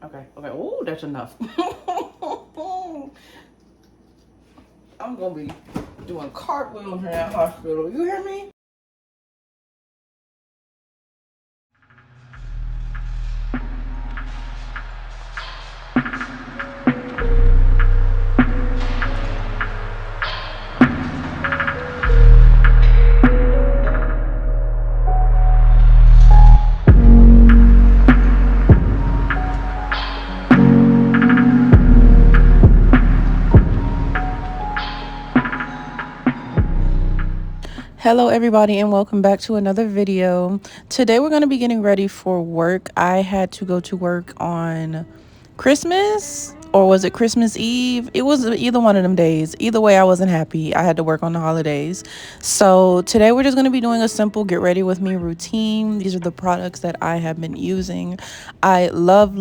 Okay. Oh, that's enough. I'm gonna be doing cartwheels in that hospital. You hear me? Hello everybody and welcome back to another video. Today we're going to be getting ready for work. I had to go to work on Christmas, or was it Christmas Eve? It was either one of them days. Either way, I wasn't happy. I had to work on the holidays. So today we're just going to be doing a simple get ready with me routine. These are the products that I have been using. I love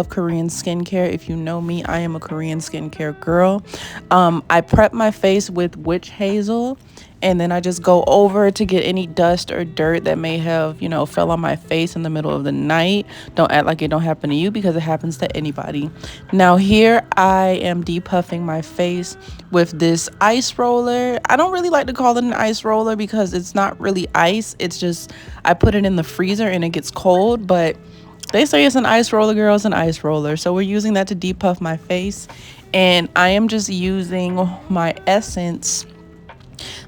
Korean skincare. If you know me, I am a Korean skincare girl. I prep my face with witch hazel, and then I just go over to get any dust or dirt that may have, fell on my face in the middle of the night. Don't act like it don't happen to you, because it happens to anybody. Now here I am depuffing my face with this ice roller. I don't really like to call it an ice roller because it's not really ice. It's just I put it in the freezer and it gets cold, but they say it's an ice roller, girl. It's an ice roller. So we're using that to depuff my face. And I am just using my Essence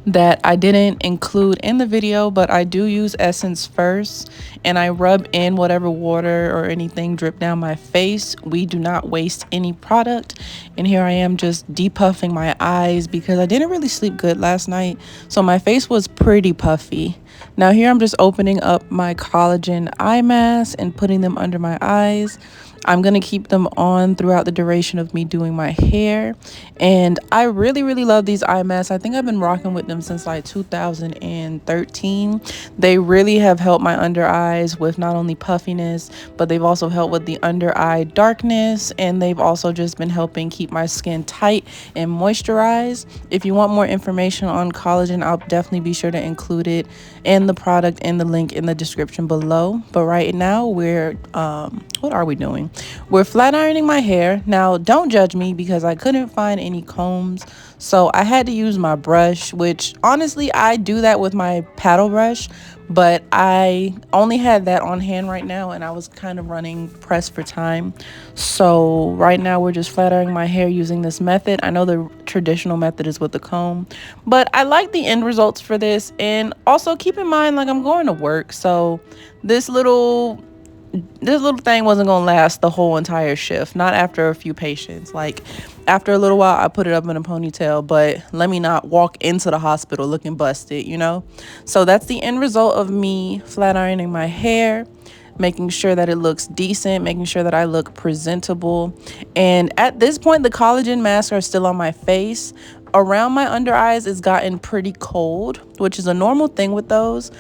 that I didn't include in the video, but I do use Essence first, and I rub in whatever water or anything drip down my face. We do not waste any product. And here I am just depuffing my eyes because I didn't really sleep good last night, so my face was pretty puffy. Now here I'm just opening up my collagen eye mask and putting them under my eyes. I'm going to keep them on throughout the duration of me doing my hair. And I really love these eye masks. I think I've been rocking with them since like 2013. They really have helped my under eyes with not only puffiness, but they've also helped with the under eye darkness. And they've also just been helping keep my skin tight and moisturized. If you want more information on collagen, I'll definitely be sure to include it in the product and the link in the description below. But right now we're what are we doing? We're flat ironing my hair. Now don't judge me because I couldn't find any combs, so I had to use my brush, which honestly I do that with my paddle brush, but I only had that on hand right now and I was kind of running pressed for time. So right now we're just flat ironing my hair using this method. I know the traditional method is with the comb, but I like the end results for this. And also keep in mind, like, I'm going to work, so this little thing wasn't gonna last the whole entire shift, not after a few patients. Like, after a little while I put it up in a ponytail, but let me not walk into the hospital looking busted, so that's the end result of me flat ironing my hair, making sure that it looks decent, making sure that I look presentable. And at this point the collagen masks are still on my face. Around my under eyes it's gotten pretty cold, which is a normal thing with those,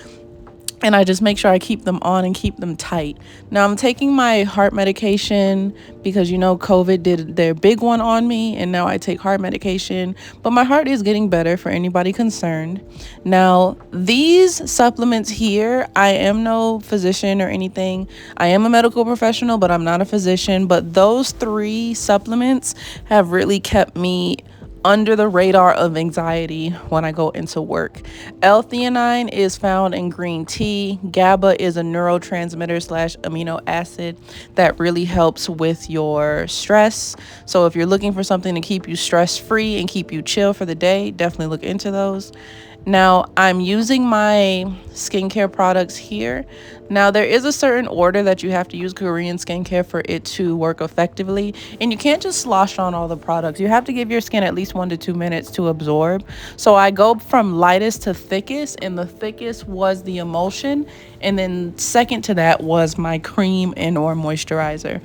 and I just make sure I keep them on and keep them tight. Now I'm taking my heart medication because COVID did their big one on me, and now I take heart medication, but my heart is getting better for anybody concerned. Now these supplements here, I am no physician or anything. I am a medical professional, but I'm not a physician. But those 3 supplements have really kept me under the radar of anxiety when I go into work. L-theanine is found in green tea. GABA is a neurotransmitter / amino acid that really helps with your stress. So if you're looking for something to keep you stress free and keep you chill for the day, definitely look into those. Now I'm using my skincare products here. Now there is a certain order that you have to use Korean skincare for it to work effectively, and you can't just slosh on all the products. You have to give your skin at least 1 to 2 minutes to absorb. So I go from lightest to thickest, and the thickest was the emulsion, and then second to that was my cream and or moisturizer.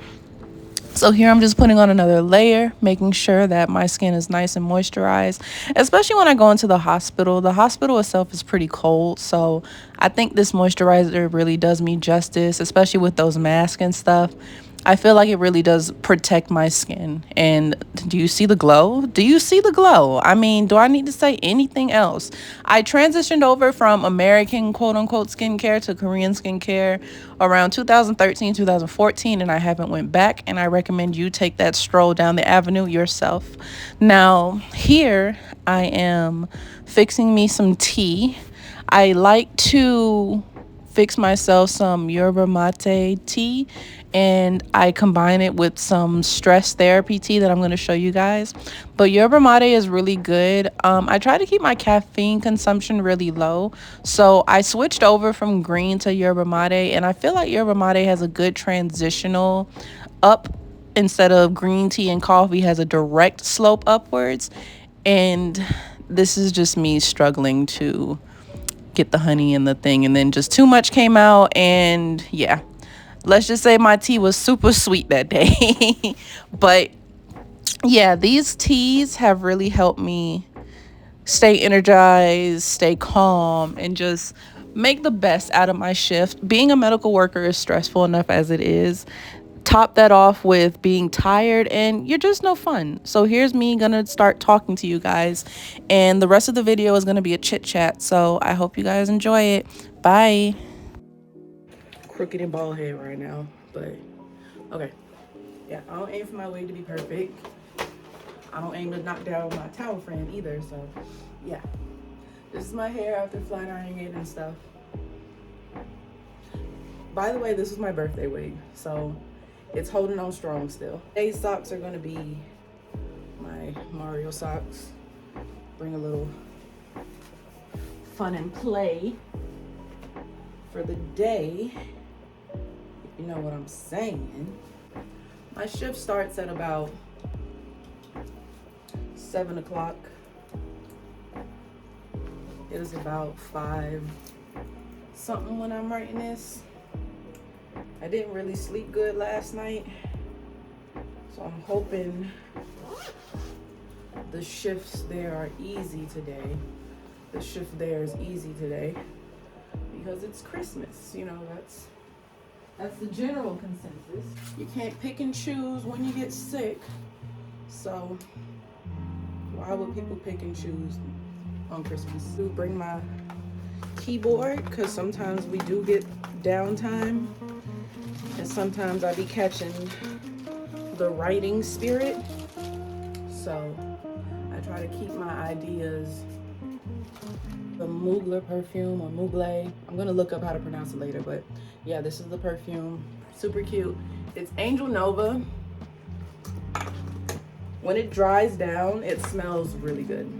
So here I'm just putting on another layer, making sure that my skin is nice and moisturized, especially when I go into the hospital. The hospital itself is pretty cold, so I think this moisturizer really does me justice, especially with those masks and stuff. I feel like it really does protect my skin. And do you see the glow? Do you see the glow? I mean, do I need to say anything else? I transitioned over from American quote unquote skincare to Korean skincare around 2013, 2014, and I haven't went back, and I recommend you take that stroll down the avenue yourself. Now, here I am fixing me some tea. I like to fix myself some yerba mate tea, and I combine it with some stress therapy tea that I'm going to show you guys. But yerba mate is really good. I try to keep my caffeine consumption really low, so I switched over from green to yerba mate, and I feel like yerba mate has a good transitional up instead of green tea and coffee has a direct slope upwards. And this is just me struggling to get the honey in the thing, and then just too much came out, and yeah, let's just say my tea was super sweet that day. But yeah, these teas have really helped me stay energized, stay calm, and just make the best out of my shift. Being a medical worker is stressful enough as it is. Top that off with being tired, and you're just no fun. So here's me gonna start talking to you guys, and the rest of the video is gonna be a chit chat. So I hope you guys enjoy it. Bye. Crooked and bald head right now, but okay. Yeah, I don't aim for my wig to be perfect. I don't aim to knock down my towel frame either. So yeah, this is my hair after flat ironing it and stuff. By the way, this is my birthday wig, so it's holding on strong still. Today's socks are gonna be my Mario socks. Bring a little fun and play for the day, if you know what I'm saying. My shift starts at about 7 o'clock. It is about 5 something when I'm writing this. I didn't really sleep good last night, so I'm hoping the shifts there are easy today. The shift there is easy today because it's Christmas. You know, that's the general consensus. You can't pick and choose when you get sick, so why would people pick and choose on Christmas? I do bring my keyboard because sometimes we do get downtime. And sometimes I be catching the writing spirit. So I try to keep my ideas. The Mugler perfume, or Mugler. I'm gonna look up how to pronounce it later, but yeah, this is the perfume. Super cute. It's Angel Nova. When it dries down, it smells really good.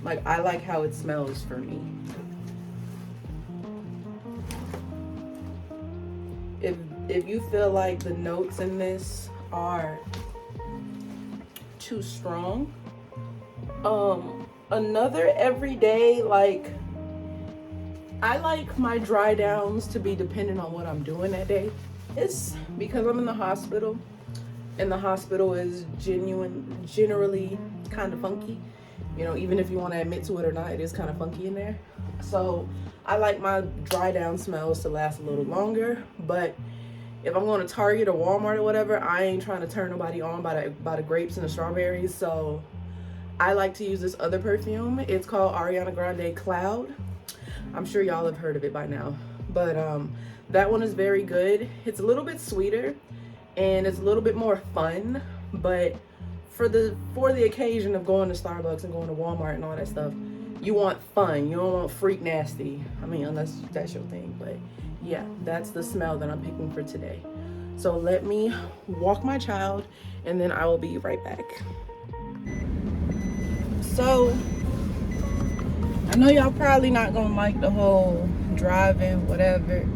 Like, I like how it smells for me. If you feel like the notes in this are too strong, another everyday, like, I like my dry downs to be dependent on what I'm doing that day. It's because I'm in the hospital, and the hospital is generally kind of funky. You know, even if you want to admit to it or not, it is kind of funky in there. So I like my dry down smells to last a little longer. But if I'm going to Target or Walmart or whatever, I ain't trying to turn nobody on by the grapes and the strawberries. So I like to use this other perfume. It's called Ariana Grande Cloud. I'm sure y'all have heard of it by now. But that one is very good. It's a little bit sweeter and it's a little bit more fun. But for the occasion of going to Starbucks and going to Walmart and all that stuff, you want fun. You don't want freak nasty. I mean, unless that's your thing. But yeah, that's the smell that I'm picking for today. So let me walk my child and then I will be right back. So I know y'all probably not gonna like the whole driving, whatever,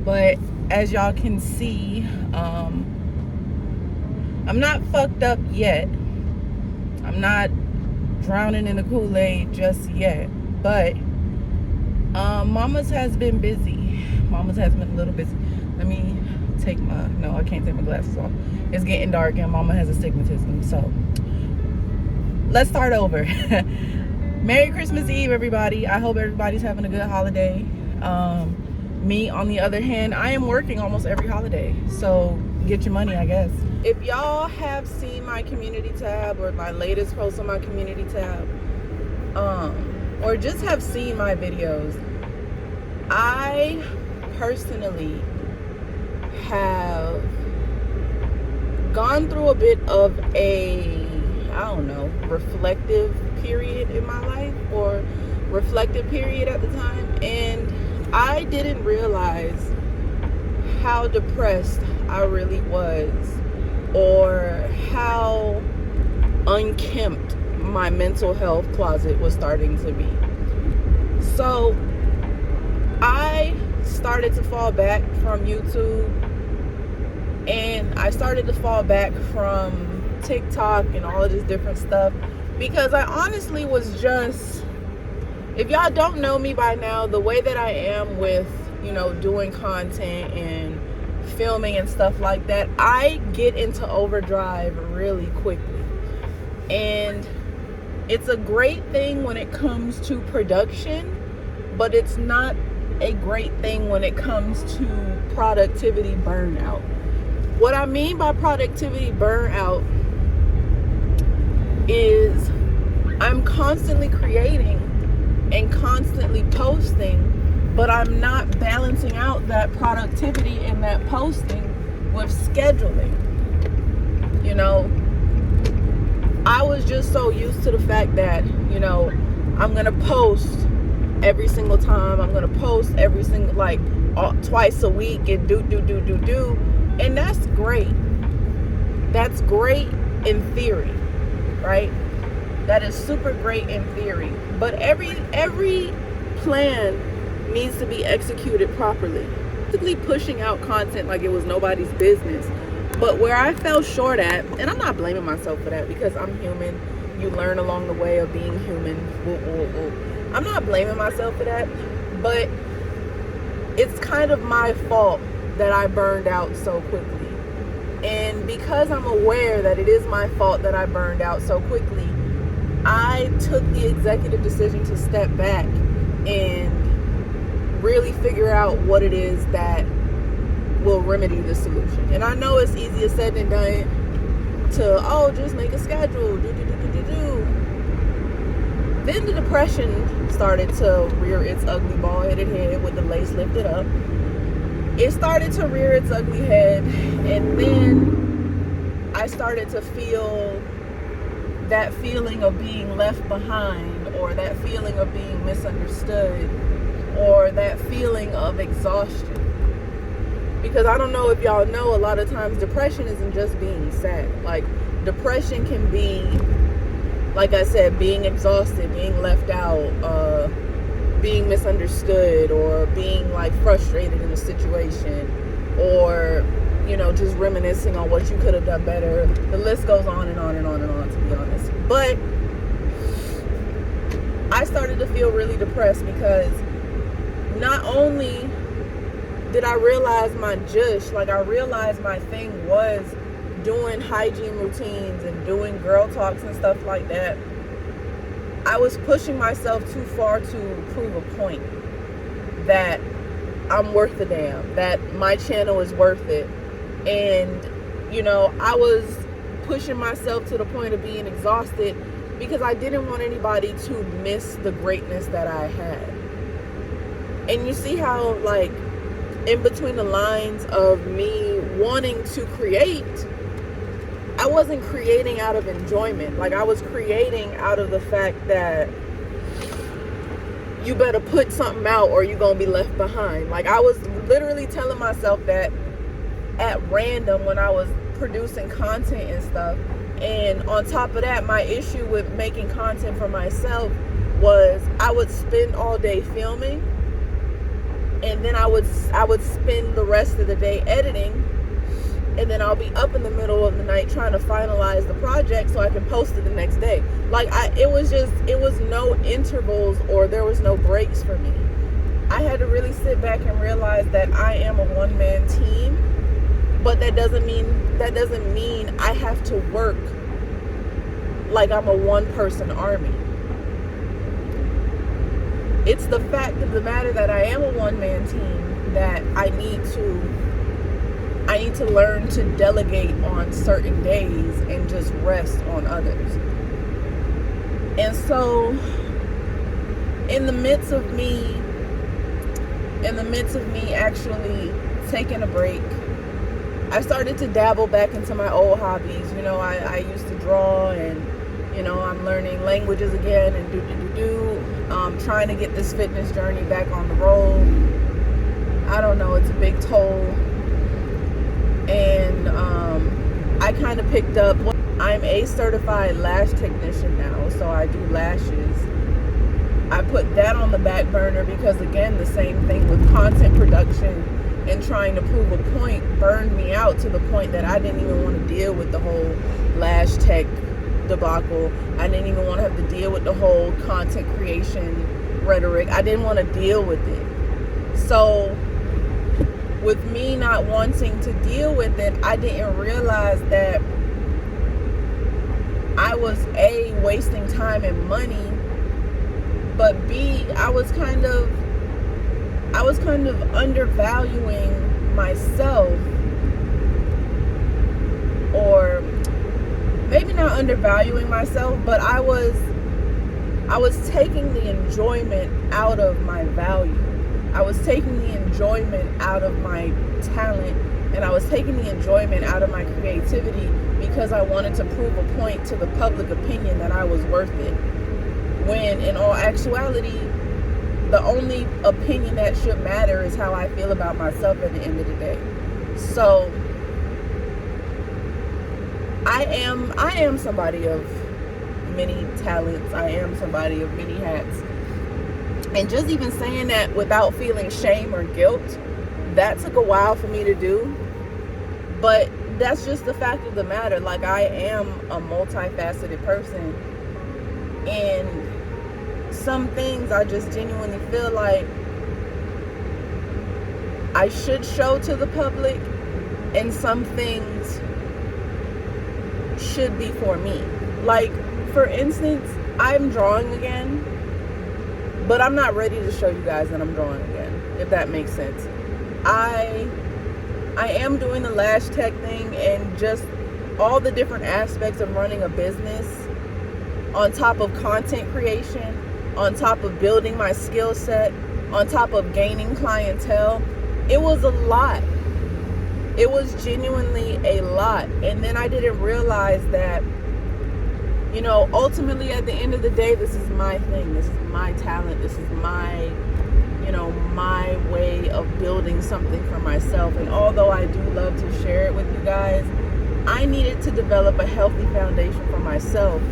but as y'all can see, I'm not fucked up yet. I'm not drowning in the Kool-Aid just yet, but Mama's has been busy. Mama's has been a little busy. Let me take no, I can't take my glasses off. It's getting dark and Mama has astigmatism, so let's start over. Merry Christmas Eve, everybody. I hope everybody's having a good holiday. Me, on the other hand, I am working almost every holiday, so get your money, I guess. If y'all have seen my community tab or my latest post on my community tab, or just have seen my videos, I personally have gone through a bit of a, I don't know, reflective period in my life, or reflective period at the time, and I didn't realize how depressed I really was, or how unkempt my mental health closet was starting to be. So I started to fall back from YouTube, and I started to fall back from TikTok and all of this different stuff, because I honestly was just, if y'all don't know me by now, the way that I am with, you know, doing content and filming and stuff like that, I get into overdrive really quickly. And it's a great thing when it comes to production, but it's not a great thing when it comes to productivity burnout. What I mean by productivity burnout is I'm constantly creating and constantly posting, but I'm not balancing out that productivity and that posting with scheduling. You know, I was just so used to the fact that, you know, I'm gonna post every single time, I'm gonna post every single, like, twice a week, and do, and that's great. That's great in theory, right? That is super great in theory, but every plan needs to be executed properly. Basically pushing out content like it was nobody's business. But where I fell short at, and I'm not blaming myself for that, because I'm human. You learn along the way of being human. I'm not blaming myself for that, but it's kind of my fault that I burned out so quickly. And because I'm aware that it is my fault that I burned out so quickly, I took the executive decision to step back and really figure out what it is that will remedy the solution. And I know it's easier said than done to, just make a schedule, do. Then the depression started to rear its ugly bald-headed head with the lace lifted up. It started to rear its ugly head, and then I started to feel that feeling of being left behind, or that feeling of being misunderstood, or that feeling of exhaustion. Because I don't know if y'all know, a lot of times depression isn't just being sad. Like, depression can be, like I said, being exhausted, being left out, being misunderstood, or being like frustrated in a situation, or, you know, just reminiscing on what you could have done better. The list goes on and on and on and on, to be honest. But I started to feel really depressed, because not only did I realize my jush, like I realized my thing was doing hygiene routines and doing girl talks and stuff like that, I was pushing myself too far to prove a point that I'm worth a damn, that my channel is worth it. And, you know, I was pushing myself to the point of being exhausted, because I didn't want anybody to miss the greatness that I had. And you see how, like, in between the lines of me wanting to create, I wasn't creating out of enjoyment. Like, I was creating out of the fact that you better put something out or you're gonna be left behind. Like, I was literally telling myself that at random when I was producing content and stuff. And on top of that, my issue with making content for myself was I would spend all day filming, and then I would spend the rest of the day editing, and then I'll be up in the middle of the night trying to finalize the project so I can post it the next day. Like, it was no intervals, or there was no breaks for me. I had to really sit back and realize that I am a one-man team, but that doesn't mean I have to work like I'm a one-person army. It's the fact of the matter that I am a one-man team that I need to I need to learn to delegate on certain days and just rest on others. And so in the midst of me actually taking a break, I started to dabble back into my old hobbies. You know, I used to draw, and you know, I'm learning languages again, and trying to get this fitness journey back on the road. I don't know, it's a big toll. And I kind of picked up, I'm a certified lash technician now, so I do lashes. I put that on the back burner because, again, the same thing with content production and trying to prove a point burned me out to the point that I didn't even want to deal with the whole lash tech debacle. I didn't even want to have to deal with the whole content creation rhetoric. I didn't want to deal with it. So with me not wanting to deal with it, I didn't realize that I was A, wasting time and money, but B, I was kind of undervaluing myself, or maybe not undervaluing myself, but I was taking the enjoyment out of my value. I was taking the enjoyment out of my talent, and I was taking the enjoyment out of my creativity because I wanted to prove a point to the public opinion that I was worth it. When in all actuality, the only opinion that should matter is how I feel about myself at the end of the day. So I am somebody of many talents. I am somebody of many hats. And just even saying that without feeling shame or guilt, that took a while for me to do. But that's just the fact of the matter. Like, I am a multifaceted person. And some things I just genuinely feel like I should show to the public, and some things should be for me. Like, for instance, I'm drawing again, but I'm not ready to show you guys that I'm drawing again, if that makes sense. I am doing the lash tech thing and just all the different aspects of running a business, on top of content creation, on top of building my skill set, on top of gaining clientele. It was a lot. It was genuinely a lot. And then I didn't realize that, you know, ultimately at the end of the day, this is my thing. This is my talent. This is my, you know, my way of building something for myself. And although I do love to share it with you guys, I needed to develop a healthy foundation for myself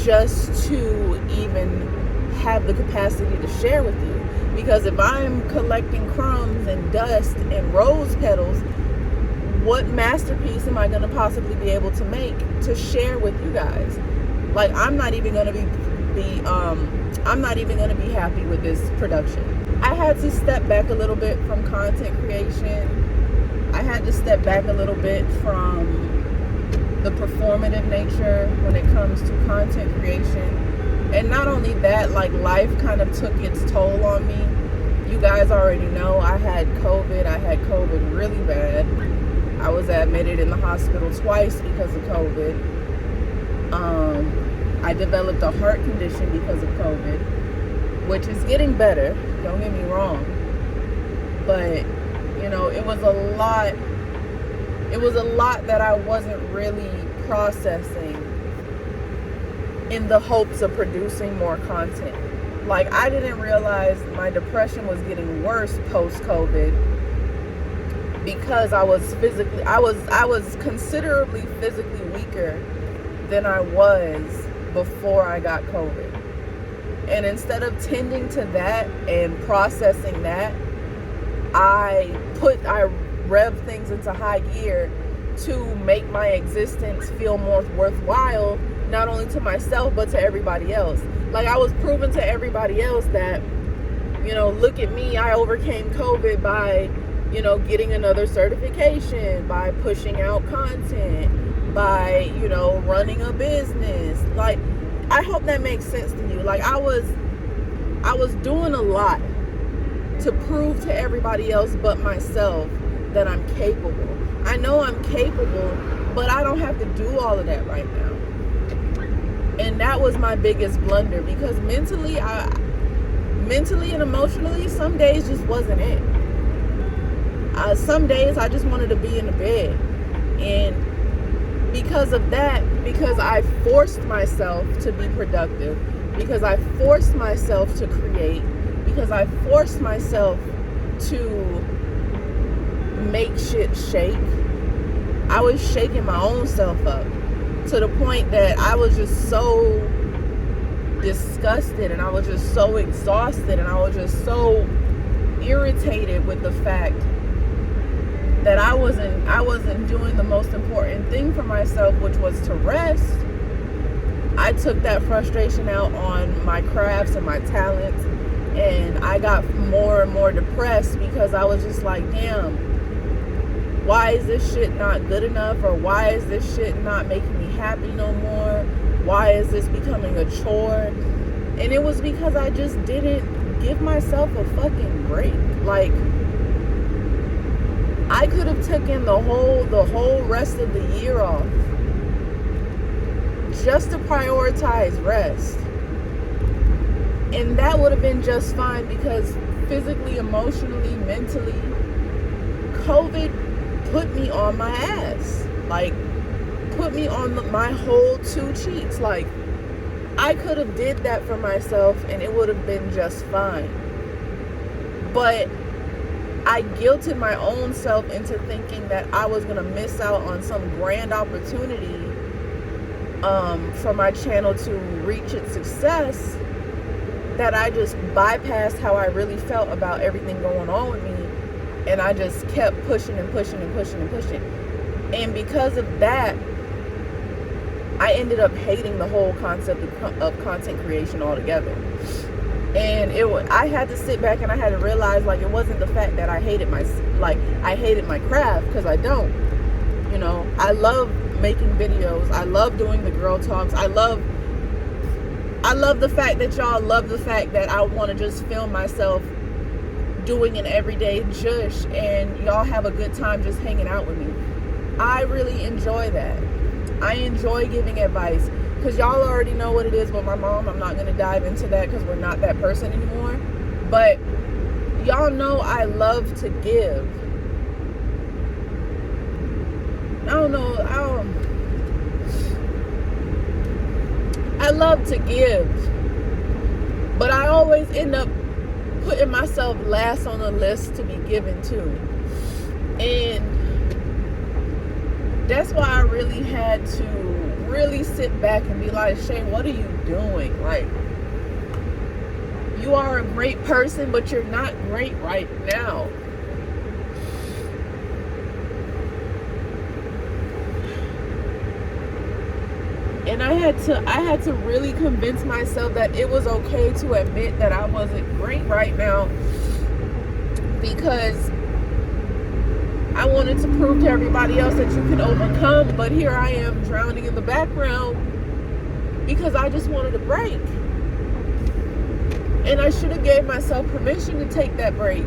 just to even have the capacity to share with you. Because if I'm collecting crumbs and dust and rose petals, what masterpiece am I going to possibly be able to make to share with you guys? Like, I'm not even going to be happy with this production. I had to step back a little bit from content creation. I had to step back a little bit from the performative nature when it comes to content creation. And not only that, like, life kind of took its toll on me. You guys already know I had COVID. I had COVID really bad. I was admitted in the hospital twice because of COVID. I developed a heart condition because of COVID, which is getting better, don't get me wrong. But, you know, it was a lot that I wasn't really processing in the hopes of producing more content. Like, I didn't realize my depression was getting worse post-COVID because I was considerably physically weaker than I was before I got COVID. And instead of tending to that and processing that, I rev things into high gear to make my existence feel more worthwhile, not only to myself, but to everybody else. Like, I was proving to everybody else that, you know, look at me, I overcame COVID by, you know, getting another certification, by pushing out content, by, you know, running a business. Like, I hope that makes sense to you. Like, I was doing a lot to prove to everybody else but myself that I'm capable. I know I'm capable, but I don't have to do all of that right now. And that was my biggest blunder, because mentally and emotionally, some days just wasn't it. Some days I just wanted to be in the bed. And because of that, because I forced myself to be productive, because I forced myself to create, because I forced myself to make shit shake, I was shaking my own self up to the point that I was just so disgusted, and I was just so exhausted, and I was just so irritated with the fact that I wasn't doing the most important thing for myself, which was to rest. I took that frustration out on my crafts and my talents, and I got more and more depressed, because I was just like, damn, why is this shit not good enough? Or why is this shit not making me happy no more? Why is this becoming a chore? And it was because I just didn't give myself a fucking break. Like, I could have taken the whole rest of the year off just to prioritize rest. And that would have been just fine, because physically, emotionally, mentally, COVID put me on my ass. Like, put me on my whole 2 cheeks. Like, I could have did that for myself and it would have been just fine. But I guilted my own self into thinking that I was going to miss out on some grand opportunity for my channel to reach its success, that I just bypassed how I really felt about everything going on with me. And I just kept pushing and pushing and pushing and pushing. And because of that, I ended up hating the whole concept of content creation altogether. And I had to sit back and I had to realize, like, it wasn't the fact that I hated my craft, because I don't. You know, I love making videos. I love doing the girl talks. I love the fact that y'all love the fact that I want to just film myself doing an everyday jush, and y'all have a good time just hanging out with me. I really enjoy that. I enjoy giving advice, because y'all already know what it is with my mom. I'm not going to dive into that because we're not that person anymore. But y'all know I love to give. I love to give, but I always end up putting myself last on the list to be given to. And that's why I really had to really sit back and be like, Shay, what are you doing? Like, you are a great person, but you're not great right now. And I had to really convince myself that it was okay to admit that I wasn't great right now, because I wanted to prove to everybody else that you can overcome. But here I am drowning in the background because I just wanted a break. And I should have gave myself permission to take that break.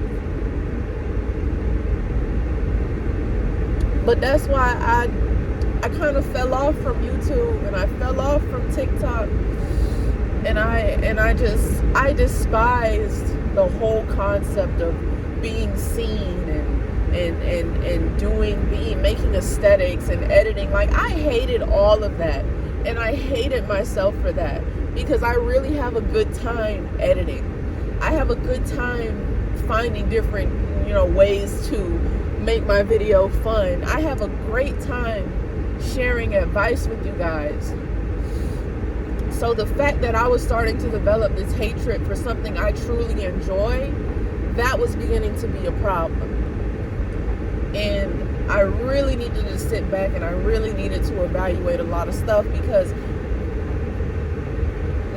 But that's why I kind of fell off from YouTube, and I fell off from TikTok, and I despised the whole concept of being seen and making aesthetics and editing. Like, I hated all of that, and I hated myself for that, because I really have a good time editing. I have a good time finding different, ways to make my video fun. I have a great time sharing advice with you guys. So the fact that I was starting to develop this hatred for something I truly enjoy, that was beginning to be a problem. And I really needed to sit back, and I really needed to evaluate a lot of stuff, because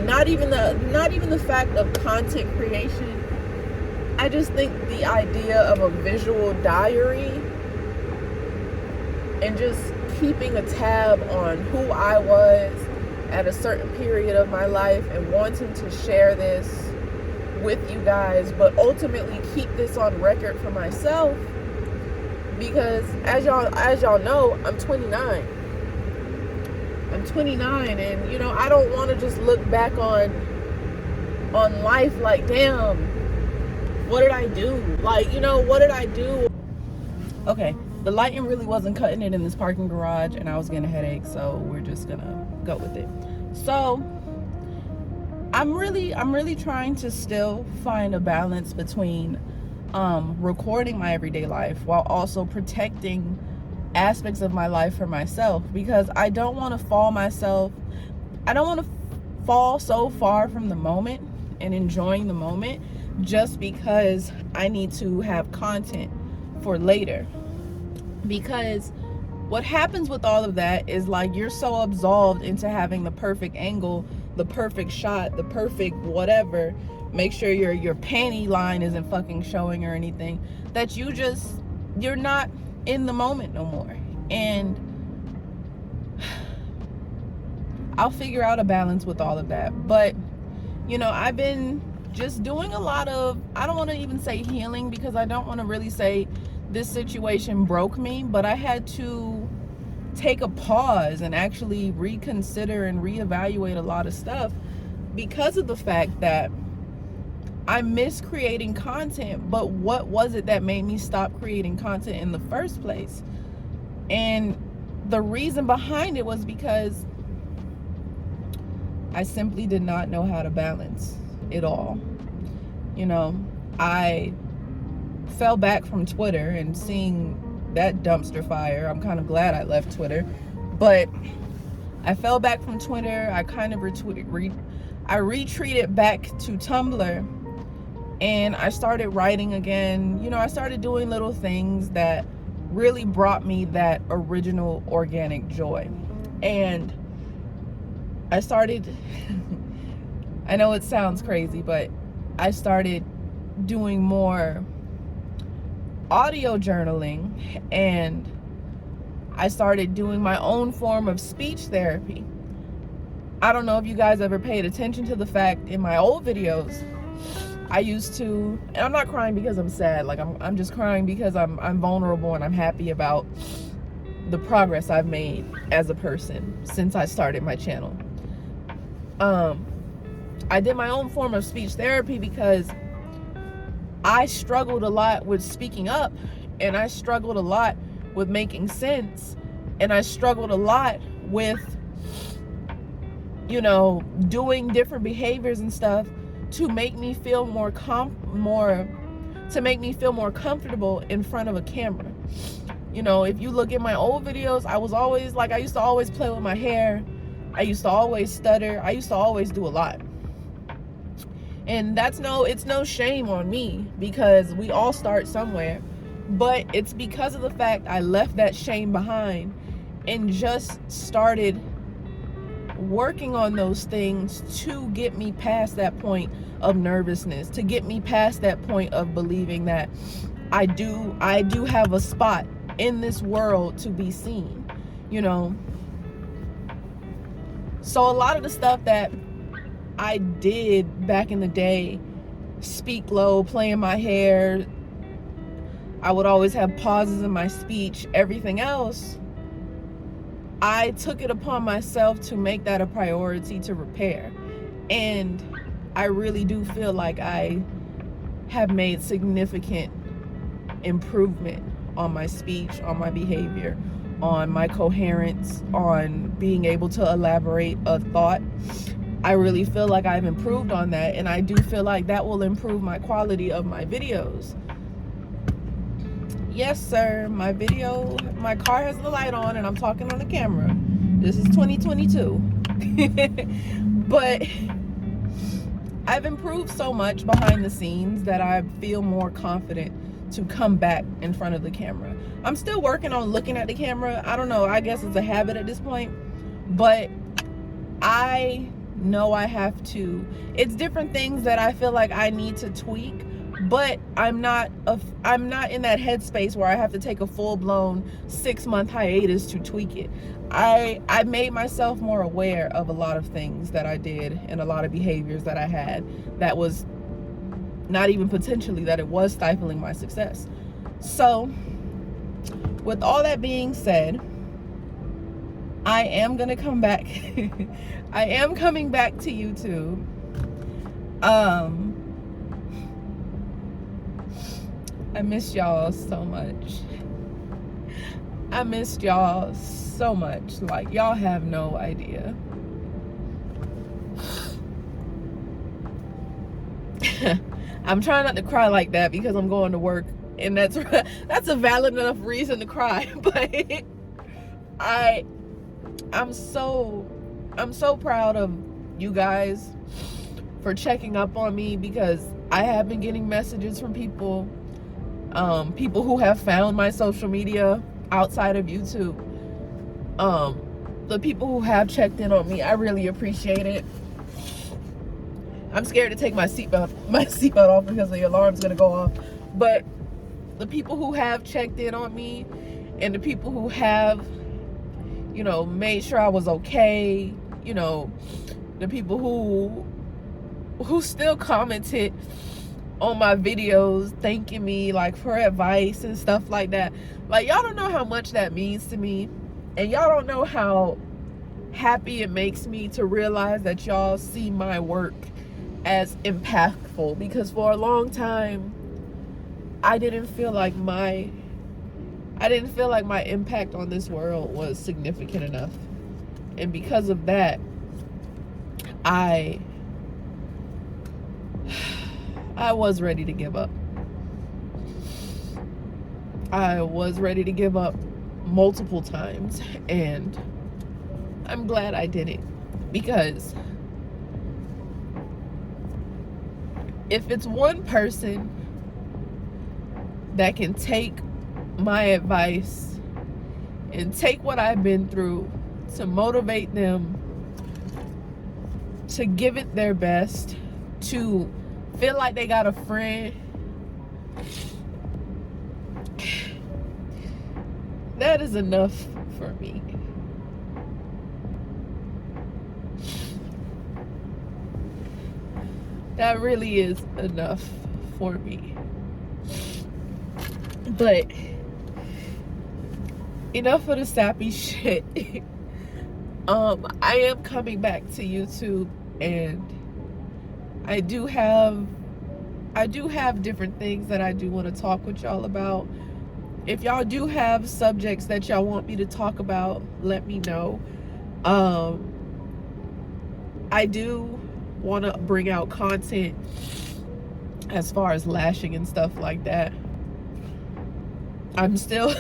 not even the fact of content creation, I just think the idea of a visual diary and just keeping a tab on who I was at a certain period of my life and wanting to share this with you guys, but ultimately keep this on record for myself, because as y'all know, I'm 29. I'm 29, and you know, I don't want to just look back on life like, damn, what did I do? Like, you know, what did I do? Okay, the lighting really wasn't cutting it in this parking garage, and I was getting a headache, so we're just gonna go with it. So I'm really trying to still find a balance between recording my everyday life while also protecting aspects of my life for myself, because I don't want to fall so far from the moment and enjoying the moment just because I need to have content for later. Because what happens with all of that is, like, you're so absolved into having the perfect angle, the perfect shot, the perfect whatever, make sure your panty line isn't fucking showing or anything, that you're not in the moment no more. And I'll figure out a balance with all of that. But you know, I've been just doing a lot of, I don't want to even say healing, because I don't want to really say this situation broke me, but I had to take a pause and actually reconsider and reevaluate a lot of stuff, because of the fact that I miss creating content. But what was it that made me stop creating content in the first place? And the reason behind it was because I simply did not know how to balance it all. You know, I fell back from Twitter, and seeing that dumpster fire, I'm kind of glad I left Twitter. But I fell back from Twitter. I kind of I retreated back to Tumblr, and I started writing again. You know, I started doing little things that really brought me that original organic joy. And I started I know it sounds crazy, but I started doing more audio journaling, and I started doing my own form of speech therapy. I don't know if you guys ever paid attention to the fact in my old videos, I used to, and I'm not crying because I'm sad, like I'm just crying because I'm vulnerable, and I'm happy about the progress I've made as a person since I started my channel. I did my own form of speech therapy because I struggled a lot with speaking up, and I struggled a lot with making sense, and I struggled a lot with, you know, doing different behaviors and stuff to make me feel more comfortable in front of a camera. You know, if you look at my old videos, I used to always play with my hair. I used to always stutter. I used to always do a lot. And it's no shame on me, because we all start somewhere. But it's because of the fact I left that shame behind and just started working on those things to get me past that point of nervousness, to get me past that point of believing that I do have a spot in this world to be seen, you know. So a lot of the stuff that I did back in the day, speak low, play in my hair, I would always have pauses in my speech, everything else, I took it upon myself to make that a priority to repair. And I really do feel like I have made significant improvement on my speech, on my behavior, on my coherence, on being able to elaborate a thought. I really feel like I've improved on that, and I do feel like that will improve my quality of my videos. Yes, sir, my car has the light on, and I'm talking on the camera. This is 2022. But I've improved so much behind the scenes that I feel more confident to come back in front of the camera. I'm still working on looking at the camera. I don't know, I guess it's a habit at this point, but I know I have to. It's different things that I feel like I need to tweak, but I'm not in that headspace where I have to take a full-blown 6-month hiatus to tweak it. I made myself more aware of a lot of things that I did and a lot of behaviors that I had that was not even potentially, that it was stifling my success. So with all that being said, I am gonna come back. I am coming back to YouTube. I missed y'all so much. I missed y'all so much. Like, y'all have no idea. I'm trying not to cry like that because I'm going to work, and that's a valid enough reason to cry. But I'm so proud of you guys for checking up on me, because I have been getting messages from people who have found my social media outside of YouTube. The people who have checked in on me, I really appreciate it. I'm scared to take my seatbelt off because the alarm's gonna go off. But the people who have checked in on me, and the people who have, you know, made sure I was okay, you know, the people who still commented on my videos thanking me, like, for advice and stuff like that. Like, y'all don't know how much that means to me, and y'all don't know how happy it makes me to realize that y'all see my work as impactful, because for a long time I didn't feel like my impact on this world was significant enough. And because of that, I was ready to give up. I was ready to give up multiple times, and I'm glad I didn't, because if it's one person that can take my advice and take what I've been through to motivate them to give it their best, to feel like they got a friend, that is enough for me. That really is enough for me. But enough of the sappy shit. I am coming back to YouTube, and I do have different things that I do want to talk with y'all about. If y'all do have subjects that y'all want me to talk about, let me know. I do want to bring out content as far as lashing and stuff like that. I'm still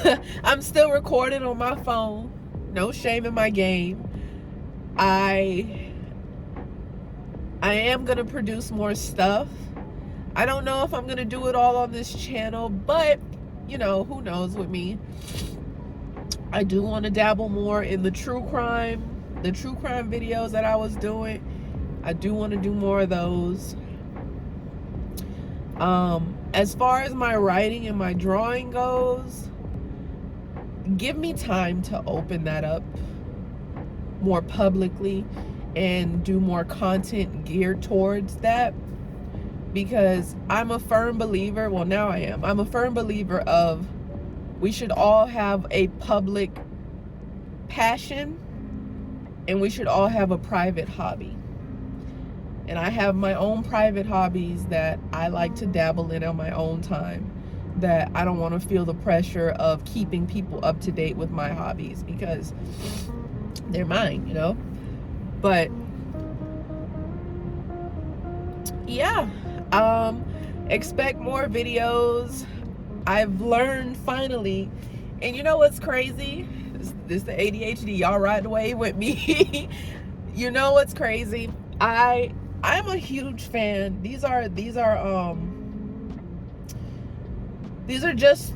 recording on my phone. No shame in my game. I am gonna produce more stuff. I don't know if I'm gonna do it all on this channel, but you know, who knows with me. I do want to dabble more in the true crime videos that I was doing. I do want to do more of those. As far as my writing and my drawing goes, give me time to open that up more publicly and do more content geared towards that, because I'm a firm believer, well, now I am, I'm a firm believer of we should all have a public passion, and we should all have a private hobby. And I have my own private hobbies that I like to dabble in on my own time, that I don't want to feel the pressure of keeping people up to date with my hobbies, because they're mine, you know. But yeah, expect more videos. I've learned finally, and you know what's crazy? This the ADHD, y'all ride the wave with me. You know what's crazy? I'm a huge fan. These are just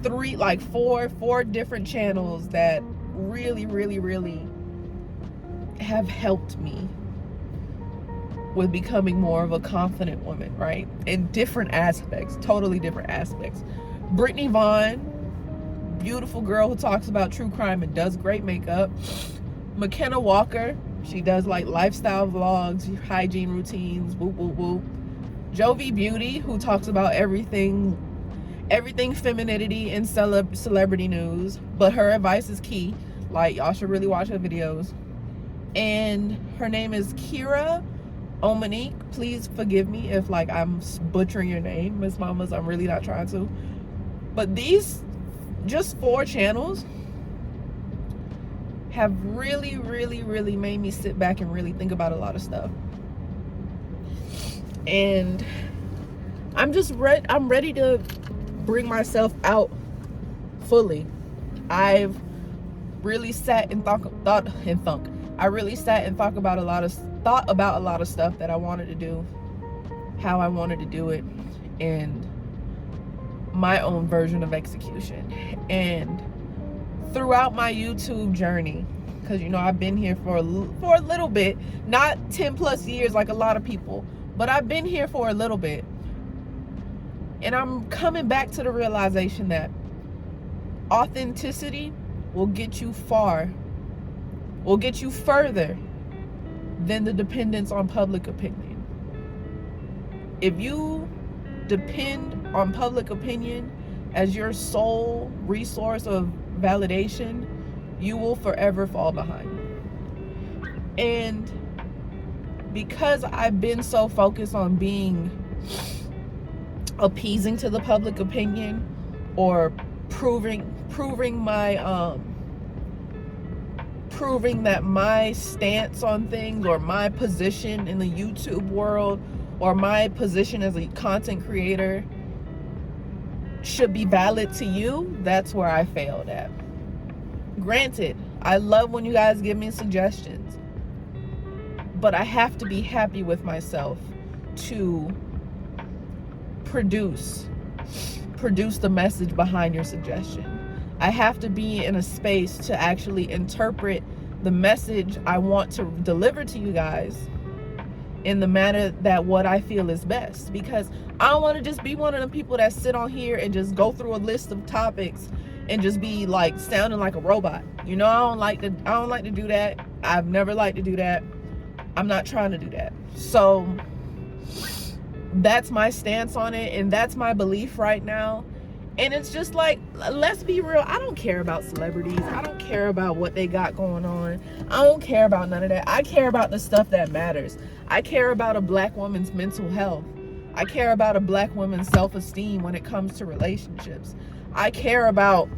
four different channels that really have helped me with becoming more of a confident woman, right? In different aspects, totally different aspects. Brittany Vaughn, beautiful girl who talks about true crime and does great makeup. McKenna Walker, she does like lifestyle vlogs, hygiene routines, whoop whoop whoop. Jovi Beauty, who talks about everything everything femininity and celebrity news, but her advice is key. Like, y'all should really watch her videos. And her name is Kira Omonique. Please forgive me if like I'm butchering your name, Miss Mamas. I'm really not trying to. But these just 4 channels have really made me sit back and really think about a lot of stuff. And I'm ready to bring myself out fully. I've really sat and I really sat and thought about a lot of stuff that I wanted to do, how I wanted to do it, and my own version of execution. And throughout my YouTube journey, because you know I've been here for a little bit, not 10 plus years like a lot of people, but I've been here for a little bit, and I'm coming back to the realization that authenticity will get you far, will get you further than the dependence on public opinion. If you depend on public opinion as your sole resource of validation, you will forever fall behind. And because I've been so focused on being appeasing to the public opinion, or proving that my stance on things, or my position in the YouTube world, or my position as a content creator should be valid to you, that's where I failed at. Granted, I love when you guys give me suggestions, but I have to be happy with myself to produce the message behind your suggestion. I have to be in a space to actually interpret the message I want to deliver to you guys in the manner that what I feel is best, because I don't want to just be one of the people that sit on here and just go through a list of topics and just be like sounding like a robot. You know, I don't like to do that. I've never liked to do that. I'm not trying to do that. So that's my stance on it, and that's my belief right now. And it's just like, let's be real, I don't care about celebrities. I don't care about what they got going on. I don't care about none of that. I care about the stuff that matters. I care about a black woman's mental health. I care about a black woman's self-esteem when it comes to relationships. I care about,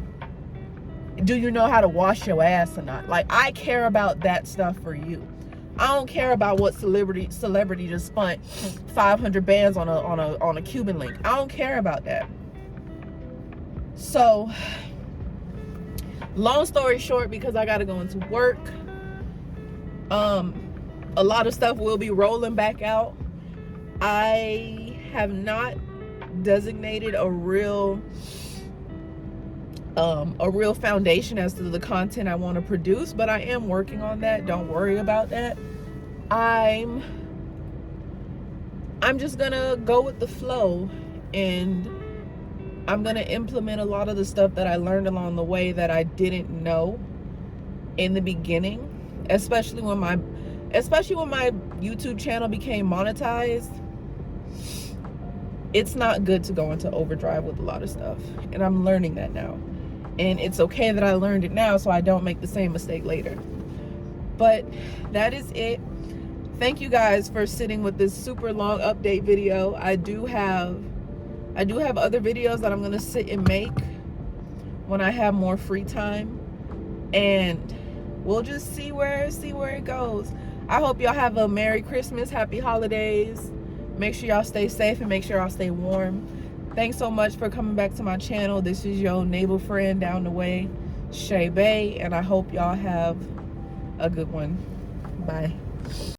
do you know how to wash your ass or not? Like, I care about that stuff for you. I don't care about what celebrity just spent 500 bands on a Cuban link. I don't care about that. So, long story short, because I gotta go into work, a lot of stuff will be rolling back out. I have not designated a real foundation as to the content I want to produce, but I am working on that. Don't worry about that. I'm just gonna go with the flow, and I'm gonna implement a lot of the stuff that I learned along the way that I didn't know in the beginning, especially when my YouTube channel became monetized. It's not good to go into overdrive with a lot of stuff, and I'm learning that now. And it's okay that I learned it now so I don't make the same mistake later. But that is it. Thank you guys for sitting with this super long update video. I do have other videos that I'm gonna sit and make when I have more free time, and we'll just see where it goes. I hope y'all have a Merry Christmas, Happy Holidays. Make sure y'all stay safe and make sure y'all stay warm. Thanks so much for coming back to my channel. This is your neighbor friend down the way, SHEABAE, and I hope y'all have a good one. Bye.